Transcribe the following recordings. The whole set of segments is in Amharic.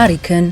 ታሪክን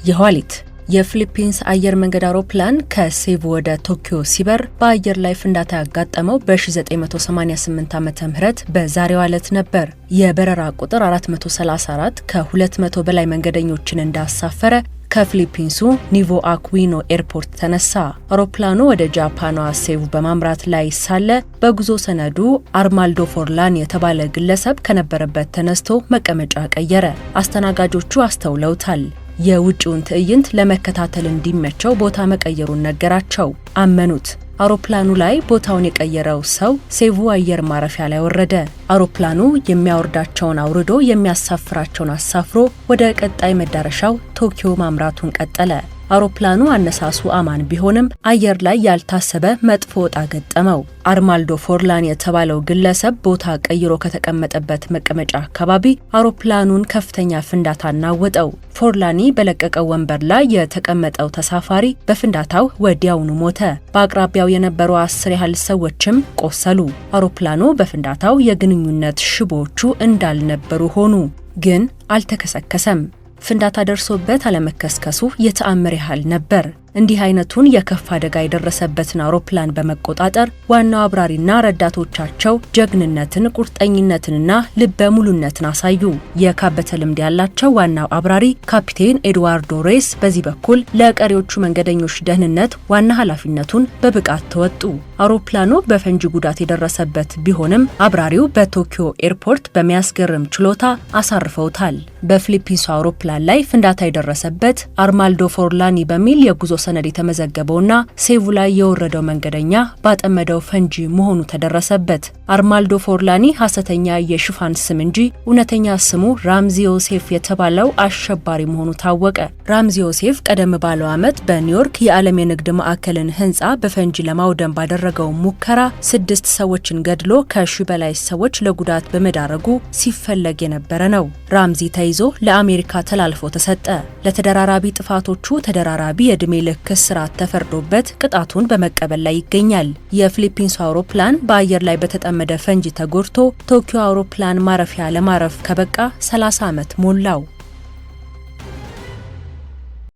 የኋሊት የፊሊፒንስ አየር መንገድ አውሮፕላን ከሴቡ ወደ ቶኪዮ ሲበር በአየር ላይ ፍንዳታ ያጋጠመው በ1988 ዓመተ ምህረት በዛሬው ዕለት ነበር። የበረራ ቁጥር 434 ከ200 በላይ መንገደኞችን እንዳሳፈረ ከፊሊፒንሱ ኒቮ አኩዊኖ ኤርፖርት ተነሳ። አውሮፕላኑ ወደ ጃፓኗ ሴቡ በማምራት ላይ ሳለ በጉዞ ሰነዱ አርማልዶ ፎርላን የተባለ ግለሰብ ከነበረበት ተነስቶ መቀመጫ ቀየረ። አስተናጋጆቹ አስተውለውታል። የውጭውን ትዕይንት ለመከታተል እንዲመቸው ቦታ መቀየሩን ነገራቸው። አመኑት። አውሮፕላኑ ላይ ቦታውን የቀየረው ሰው ሴቡ አየር ማረፊያ ላይ ወረደ። አውሮፕላኑ የሚያወርዳቸውን አውርዶ የሚያሳፍራቸውን አሳፍሮ ወደ ቀጣይ መዳረሻው ቶኪዮ ማምራቱን ቀጠለ። አውሮፕላኑ አነሳሱ አማን ቢሆንም አየር ላይ ያልታሰበ መጥፎ ዕጣ ገጠመው። አርማልዶ ፎርላን የተባለው ግለሰብ ቦታ ቀይሮ ከተቀመጠበት መቀመጫ አካባቢ አውሮፕላኑን ከፍተኛ ፍንዳታ አናወጠው። ፎርላኒ በለቀቀው ወንበር ላይ የተቀመጠው ተሳፋሪ በፍንዳታው ወዲያውኑ ሞተ። በአቅራቢያው የነበሩ 10 ያህል ሰዎችም ቆሰሉ። አውሮፕላኑ በፍንዳታው የግንኙነት ሽቦዎቹ እንዳልነበሩ ሆኑ፣ ግን አልተከሰከሰም። ፍንዳታ ደርሶበት አለመከስከሱ የተአምር ያህል ነበር። እንዲህ አይነቱን የከፋ አደጋ የደረሰበትን አውሮፕላን በመቆጣጠር ዋናው አብራሪና ረዳቶቻቸው ጀግንነትን፣ ቁርጠኝነትንና ልበ ሙሉነትን አሳዩ። የካበተ ልምድ ያላቸው ዋናው አብራሪ ካፒቴን ኤድዋርዶ ሬስ በዚህ በኩል ለቀሪዎቹ መንገደኞች ደህንነት ዋና ኃላፊነቱን በብቃት ተወጡ። አውሮፕላኑ በፈንጂ ጉዳት የደረሰበት ቢሆንም አብራሪው በቶኪዮ ኤርፖርት በሚያስገርም ችሎታ አሳርፈውታል። በፊሊፒንሱ አውሮፕላን ላይ ፍንዳታ የደረሰበት አርማልዶ ፎርላኒ በሚል የጉዞ ሰነድ የተመዘገበውና ሴቡ ላይ የወረደው መንገደኛ ባጠመደው ፈንጂ መሆኑ ተደረሰበት። አርማልዶ ፎርላኒ ሐሰተኛ የሽፋን ስም እንጂ እውነተኛ ስሙ ራምዚ ዮሴፍ የተባለው አሸባሪ መሆኑ ታወቀ። ራምዚ ዮሴፍ ቀደም ባለው ዓመት በኒውዮርክ የዓለም የንግድ ማዕከልን ህንፃ በፈንጂ ለማውደም ባደረገው ሙከራ 6 ሰዎችን ገድሎ ከ1000 በላይ ሰዎች ለጉዳት በመዳረጉ ሲፈለግ የነበረ ነው። ራምዚ ተይዞ ለአሜሪካ ተላልፎ ተሰጠ። ለተደራራቢ ጥፋቶቹ ተደራራቢ የዕድሜ ልክ እስራት ተፈርዶበት ቅጣቱን በመቀበል ላይ ይገኛል። የፊሊፒንስ አውሮፕላን በአየር ላይ በተጠመደ ፈንጂ ተጎድቶ ቶኪዮ አውሮፕላን ማረፊያ ለማረፍ ከበቃ 30 ዓመት ሞላው።